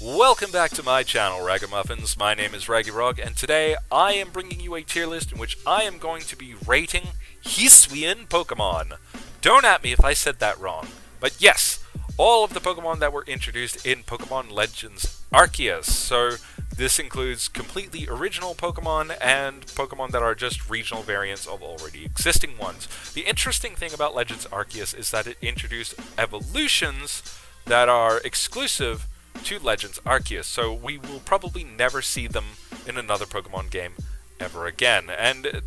Welcome back to my channel, Ragamuffins. My name is Raggy, and today I am bringing you a tier list in which I am going to be rating Hisuian Pokémon. Don't at me if I said that wrong. But yes, all of the Pokémon that were introduced in Pokémon Legends Arceus. So this includes completely original Pokémon and Pokémon that are just regional variants of already existing ones. The interesting thing about Legends Arceus is that it introduced evolutions that are exclusive to Legends Arceus, so we will probably never see them in another Pokemon game ever again. And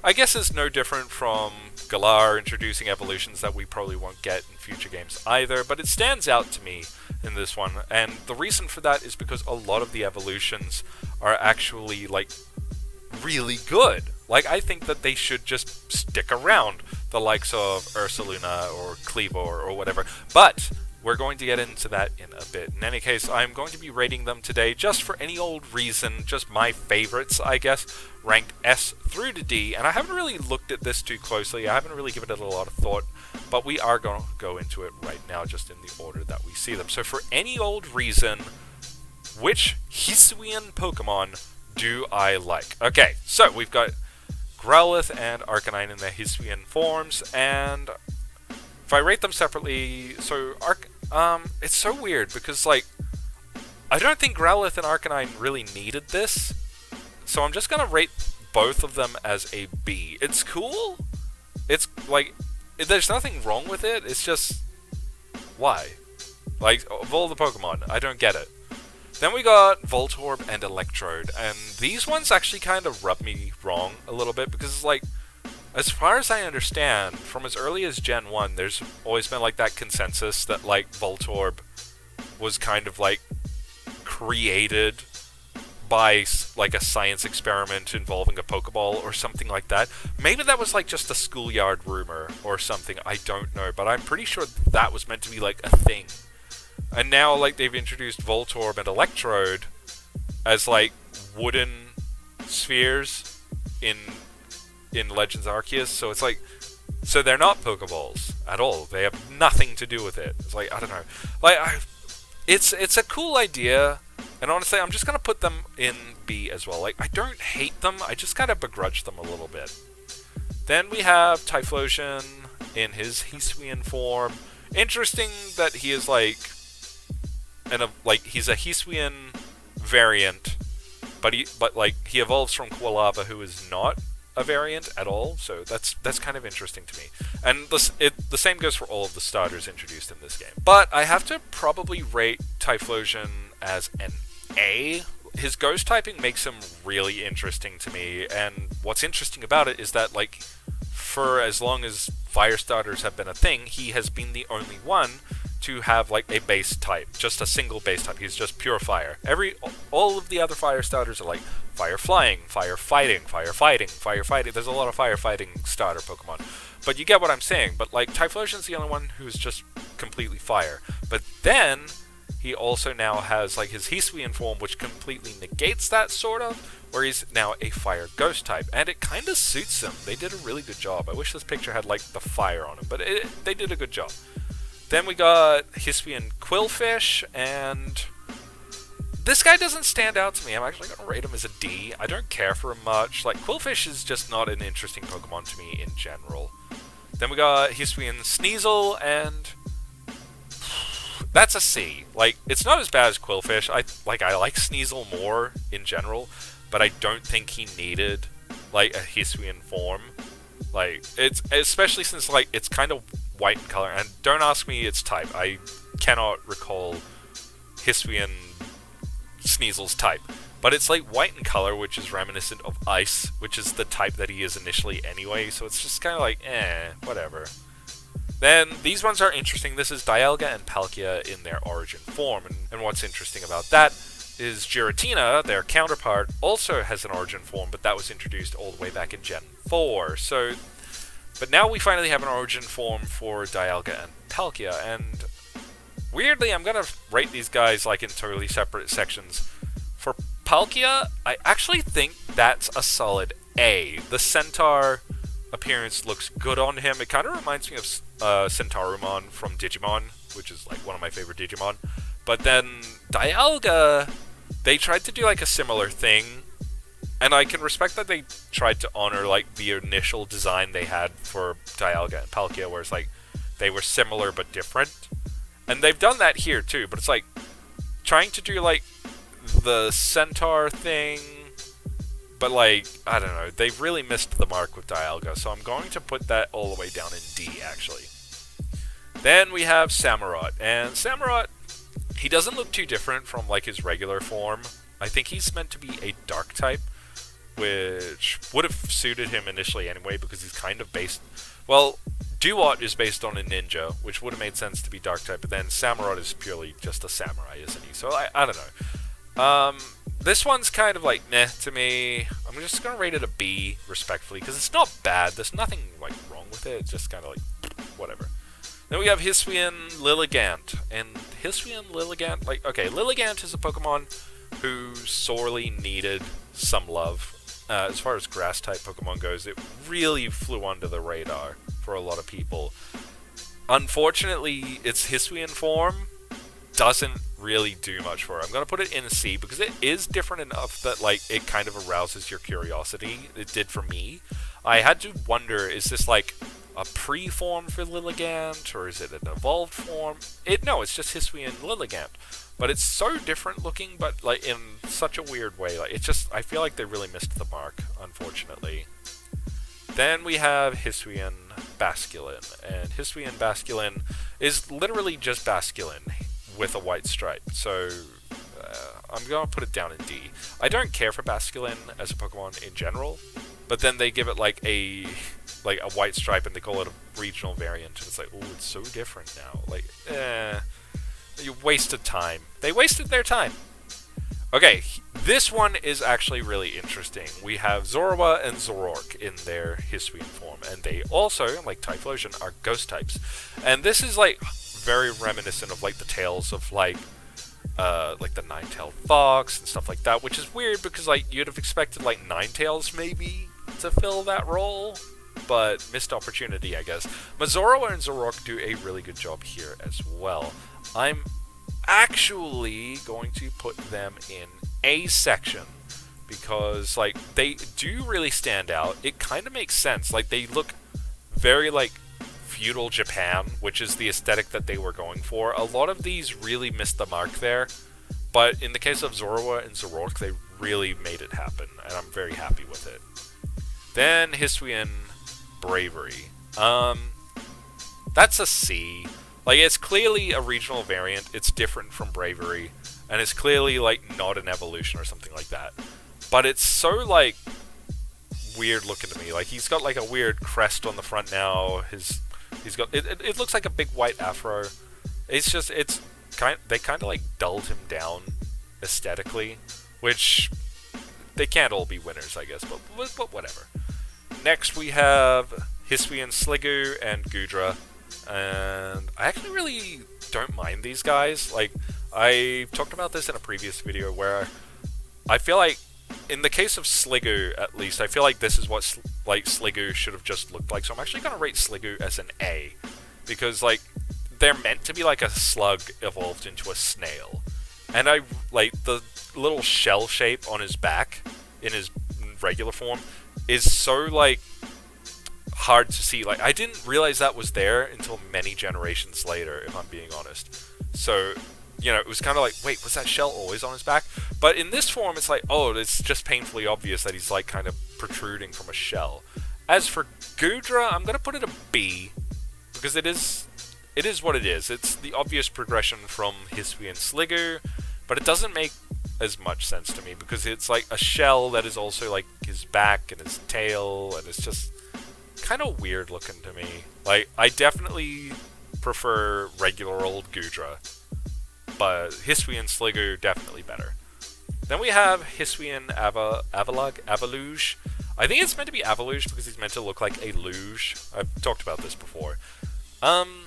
I guess it's no different from Galar introducing evolutions that we probably won't get in future games either, but it stands out to me in this one, and the reason for that is because a lot of the evolutions are actually, really good. I think that they should just stick around, the likes of Ursaluna or Kleavor or whatever, but we're going to get into that in a bit. In any case, I'm going to be rating them today just for any old reason, just my favorites, I guess, ranked S through to D, and I haven't really looked at this too closely, I haven't really given it a lot of thought, but we are going to go into it right now, just in the order that we see them. So for any old reason, which Hisuian Pokemon do I like? Okay, so we've got Growlithe and Arcanine in their Hisuian forms, and if I rate them separately, so it's so weird because I don't think Growlithe and Arcanine really needed this, so I'm just gonna rate both of them as a B. It's cool. It's there's nothing wrong with it. It's just why? Of all the Pokemon, I don't get it. Then we got Voltorb and Electrode, and these ones actually kind of rub me wrong a little bit because as far as I understand, from as early as Gen 1, there's always been that consensus that Voltorb was kind of created by a science experiment involving a Pokeball or something like that. Maybe that was just a schoolyard rumor or something, I don't know, but I'm pretty sure that was meant to be a thing. And now they've introduced Voltorb and Electrode as wooden spheres in Legends Arceus, so it's so they're not Pokeballs at all. They have nothing to do with it. It's I don't know. It's a cool idea, and honestly, I'm just gonna put them in B as well. I don't hate them, I just kind of begrudge them a little bit. Then we have Typhlosion in his Hisuian form. Interesting that he is he's a Hisuian variant, but he evolves from Quilava, who is not a variant at all, so that's kind of interesting to me. And the same goes for all of the starters introduced in this game. But I have to probably rate Typhlosion as an A. His ghost typing makes him really interesting to me, and what's interesting about it is that for as long as fire starters have been a thing, he has been the only one to have a base type, just a single base type. He's just pure fire. All of the other fire starters are fire flying, fire fighting, fire fighting, fire fighting. There's a lot of firefighting starter Pokemon, but you get what I'm saying. But Typhlosion's the only one who's just completely fire. But then he also now has his Hisuian form, which completely negates that sort of, where he's now a fire ghost type, and it kind of suits him. They did a really good job. I wish this picture had the fire on him, but they did a good job. Then we got Hisuian Quillfish, and this guy doesn't stand out to me. I'm actually going to rate him as a D. I don't care for him much. Quillfish is just not an interesting Pokemon to me in general. Then we got Hisuian Sneasel, and that's a C. It's not as bad as Quillfish. I like Sneasel more in general, but I don't think he needed a Hisuian form. It's especially since it's kind of white in color, and don't ask me its type. I cannot recall Hisuian Sneasel's type, but it's white in color, which is reminiscent of ice, which is the type that he is initially anyway, so it's just kind of whatever. Then these ones are interesting. This is Dialga and Palkia in their origin form, and what's interesting about that is Giratina, their counterpart, also has an origin form, but that was introduced all the way back in Gen 4, but now we finally have an origin form for Dialga and Palkia, and weirdly, I'm gonna rate these guys in totally separate sections. For Palkia, I actually think that's a solid A. The Centaur appearance looks good on him. It kind of reminds me of Centaurimon from Digimon, which is one of my favorite Digimon. But then Dialga, they tried to do like a similar thing, and I can respect that they tried to honor like the initial design they had for Dialga and Palkia, where it's like they were similar but different. And they've done that here too, but it's like trying to do like the centaur thing, but like, I don't know, they've really missed the mark with Dialga, so I'm going to put that all the way down in D, actually. Then we have Samurott, and Samurott, he doesn't look too different from like his regular form. I think he's meant to be a dark type, which would have suited him initially anyway, because he's kind of based... Well, Duat is based on a ninja, which would have made sense to be dark type, but then Samurott is purely just a samurai, isn't he? So I don't know. This one's kind of like meh to me. I'm just going to rate it a B, respectfully, because it's not bad. There's nothing like wrong with it. It's just kind of like, whatever. Then we have Hisuian Lilligant. And Hisuian Lilligant, like, okay, Lilligant is a Pokemon who sorely needed some love. As far as grass-type Pokemon goes, it really flew under the radar for a lot of people. Unfortunately, its Hisuian form doesn't really do much for it. I'm going to put it in a C, because it is different enough that like it kind of arouses your curiosity. It did for me. I had to wonder, is this like a pre-form for Lilligant, or is it an evolved form? No, it's just Hisuian Lilligant. But it's so different looking, but like in such a weird way. Like it's just, I feel like they really missed the mark, unfortunately. Then we have Hisuian Basculin, and Hisuian Basculin is literally just Basculin with a white stripe. So I'm going to put it down in D. I don't care for Basculin as a Pokemon in general, but then they give it like a white stripe and they call it a regional variant, and it's like, oh, it's so different now. Like, you wasted time. They wasted their time. Okay, this one is actually really interesting. We have Zorua and Zoroark in their Hisuian form, and they also, like Typhlosion, are ghost types. And this is like very reminiscent of like the tales of like the Nine-Tailed Fox and stuff like that, which is weird because like you'd have expected like Ninetales maybe to fill that role, but missed opportunity, I guess. Zorua and Zoroark do a really good job here as well. I'm actually going to put them in A section because like they do really stand out. It kind of makes sense. Like they look very like feudal Japan, which is the aesthetic that they were going for. A lot of these really missed the mark there, but in the case of Zorua and Zoroark, they really made it happen, and I'm very happy with it. Then Hisuian Bravery. That's a C. Like, it's clearly a regional variant, it's different from Bravery, and it's clearly, like, not an evolution or something like that. But it's so, like, weird looking to me. Like, he's got, like, a weird crest on the front now, he's got, it looks like a big white afro. It's just, they kind of, like, dulled him down aesthetically, which, they can't all be winners, I guess, but whatever. Next, we have Hisuian Sliggoo and Goodra. And I actually really don't mind these guys. Like, I talked about this in a previous video where I feel like, in the case of Sliggoo, at least, I feel like this is what Sliggoo should have just looked like. So I'm actually going to rate Sliggoo as an A. Because, like, they're meant to be like a slug evolved into a snail. And I, like, the little shell shape on his back, in his regular form, is so, like, hard to see. Like, I didn't realize that was there until many generations later, if I'm being honest. So, you know, it was kind of like, wait, was that shell always on his back? But in this form, it's like, oh, it's just painfully obvious that he's, like, kind of protruding from a shell. As for Goodra, I'm going to put it a B, because it is what it is. It's the obvious progression from Hisuian Sliggoo, but it doesn't make as much sense to me, because it's, like, a shell that is also, like, his back and his tail, and it's just kind of weird looking to me. Like, I definitely prefer regular old Goodra, but Hisuian Sliggoo definitely better. Then we have Hisuian Avaluge. I think it's meant to be Avaluge because he's meant to look like a luge. I've talked about this before. I'm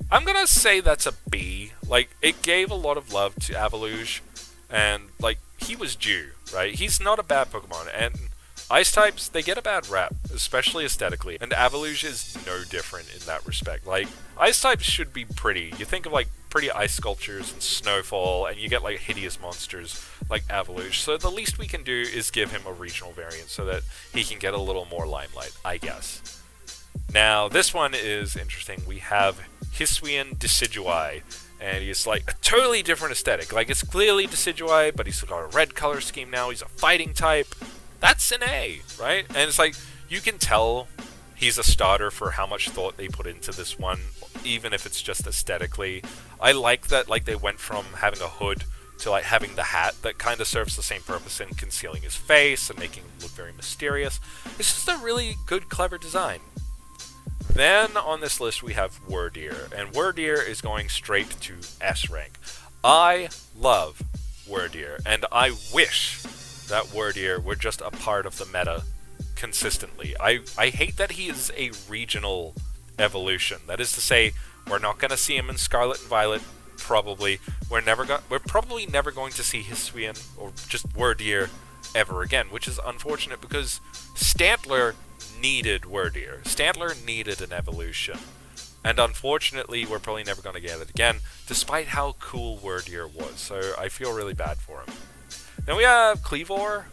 gonna say that's a B. Like, it gave a lot of love to Avaluge, and, like, he was due, right? He's not a bad Pokemon, and Ice types, they get a bad rap, especially aesthetically, and Avaluge is no different in that respect. Like, Ice types should be pretty. You think of, like, pretty ice sculptures and snowfall, and you get like hideous monsters like Avaluche. So the least we can do is give him a regional variant so that he can get a little more limelight, I guess. Now, this one is interesting. We have Hisuian Decidueye, and he's like a totally different aesthetic. Like, it's clearly Decidueye, but he's got a red color scheme now. He's a fighting type. That's an A, right? And it's like, you can tell he's a starter for how much thought they put into this one, even if it's just aesthetically. I like that, like, they went from having a hood to like having the hat that kind of serves the same purpose in concealing his face and making him look very mysterious. It's just a really good, clever design. Then on this list we have Wordeer, and Wordeer is going straight to S rank. I love Wordeer, and I wish that Wordeer were just a part of the meta consistently. I hate that he is a regional evolution. That is to say, we're not going to see him in Scarlet and Violet, probably. We're probably never going to see Hisuian or just Wordeer ever again, which is unfortunate because Stantler needed Wordeer. Stantler needed an evolution. And unfortunately, we're probably never going to get it again, despite how cool Wordeer was. So I feel really bad for him. Then we have Cleaver.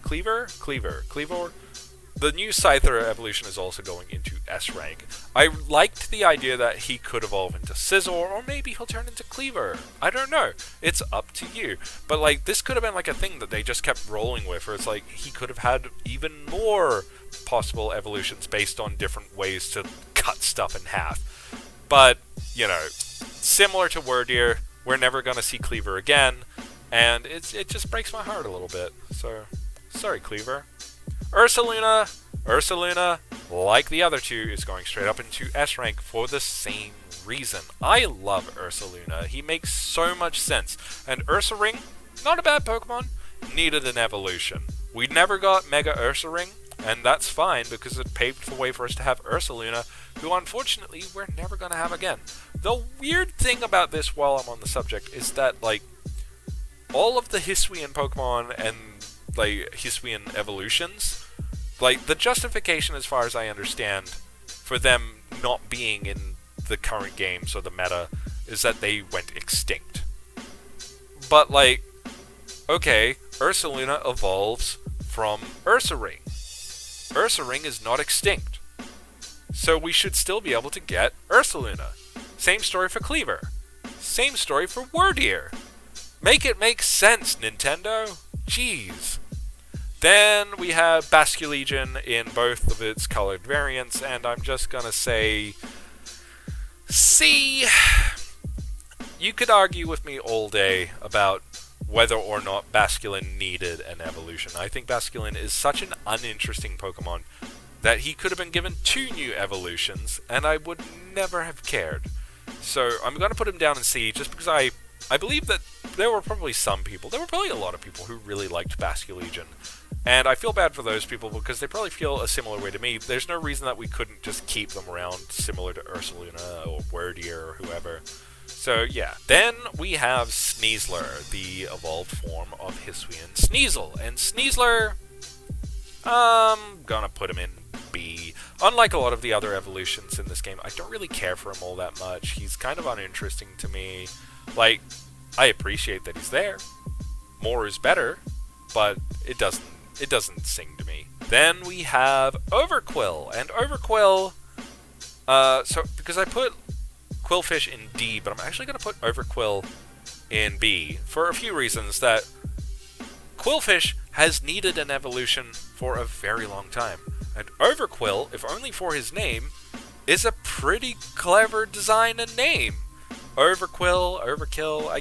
The new Scyther evolution is also going into S rank. I liked the idea that he could evolve into Scizor, or maybe he'll turn into Cleaver. I don't know. It's up to you. But like, this could have been like a thing that they just kept rolling with, where it's like he could have had even more possible evolutions based on different ways to cut stuff in half. But, you know, similar to Wordeer, we're never going to see Cleaver again, and it just breaks my heart a little bit. So, sorry, Cleaver. Ursaluna, like the other two, is going straight up into S rank for the same reason. I love Ursaluna. He makes so much sense. And Ursaring, not a bad Pokemon, needed an evolution. We never got Mega Ursaring, and that's fine because it paved the way for us to have Ursaluna, who unfortunately we're never going to have again. The weird thing about this, while I'm on the subject, is that like all of the Hisuian Pokemon and like Hisuian evolutions, like the justification as far as I understand for them not being in the current game, so the meta, is that they went extinct. But like, okay, Ursaluna evolves from Ursaring. Ursaring is not extinct, so we should still be able to get Ursaluna. Same story for Cleaver. Same story for Wordeer. Make it make sense, Nintendo. Jeez. Then we have Basculegion in both of its colored variants, and I'm just gonna say C. You could argue with me all day about whether or not Basculin needed an evolution. I think Basculin is such an uninteresting Pokemon that he could have been given 2 new evolutions, and I would never have cared. So I'm going to put him down in C, just because I believe that there were probably a lot of people who really liked Basculegion. And I feel bad for those people because they probably feel a similar way to me. There's no reason that we couldn't just keep them around similar to Ursaluna or Wordeer or whoever. So yeah, then we have Sneasler, the evolved form of Hisuian Sneasel. And Sneasler, I'm gonna put him in B. Unlike a lot of the other evolutions in this game, I don't really care for him all that much. He's kind of uninteresting to me. Like, I appreciate that he's there. More is better, but it doesn't sing to me. Then we have Overquill, and Overquill, so because I put Quillfish in D, but I'm actually going to put Overquill in B for a few reasons. That Quillfish has needed an evolution for a very long time, and Overquill, if only for his name, is a pretty clever design and name. Overquill, Overkill, I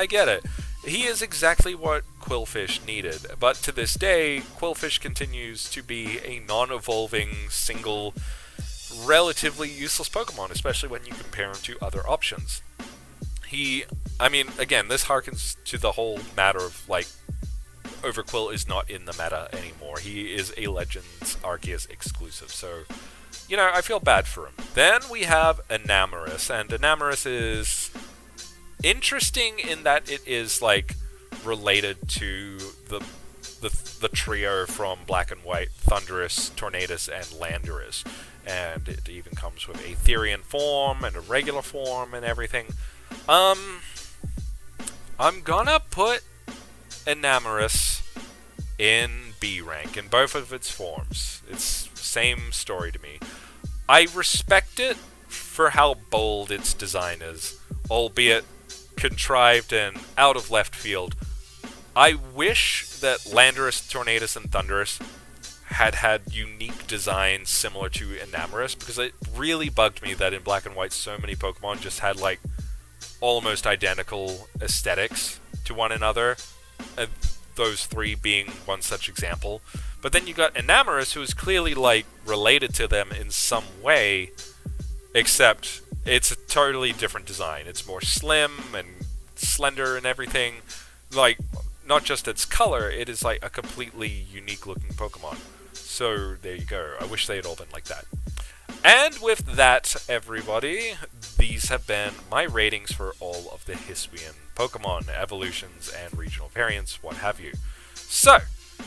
get it. He is exactly what Quillfish needed, but to this day, Quillfish continues to be a non-evolving, single, relatively useless Pokemon, especially when you compare him to other options. Again, this harkens to the whole matter of, like, Overquill is not in the meta anymore. He is a Legends Arceus exclusive, so, you know, I feel bad for him. Then we have Enamorus, and Enamorus is interesting in that it is, like, related to the trio from Black and White, Thundurus, Tornadus, and Landorus. And it even comes with a Therian form and a regular form and everything. I'm gonna put Enamorus in B rank in both of its forms. It's same story to me. I respect it for how bold its design is, albeit contrived and out of left field. I wish that Landorus, Tornadus, and Thundurus had unique designs similar to Enamorus, because it really bugged me that in Black and White so many Pokemon just had like almost identical aesthetics to one another, those three being one such example. But then you got Enamorus, who is clearly like related to them in some way, except it's a totally different design. It's more slim and slender and everything. Like, not just its color, it is like a completely unique looking Pokemon. So there you go. I wish they had all been like that. And with that, everybody, these have been my ratings for all of the Hisuian Pokemon, evolutions and regional variants, what have you. So,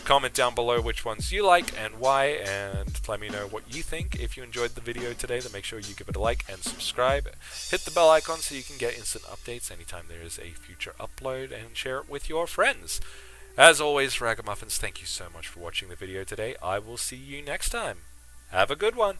comment down below which ones you like and why, and let me know what you think. If you enjoyed the video today, then make sure you give it a like and subscribe. Hit the bell icon so you can get instant updates anytime there is a future upload, and share it with your friends. As always, Ragamuffins, thank you so much for watching the video today. I will see you next time. Have a good one.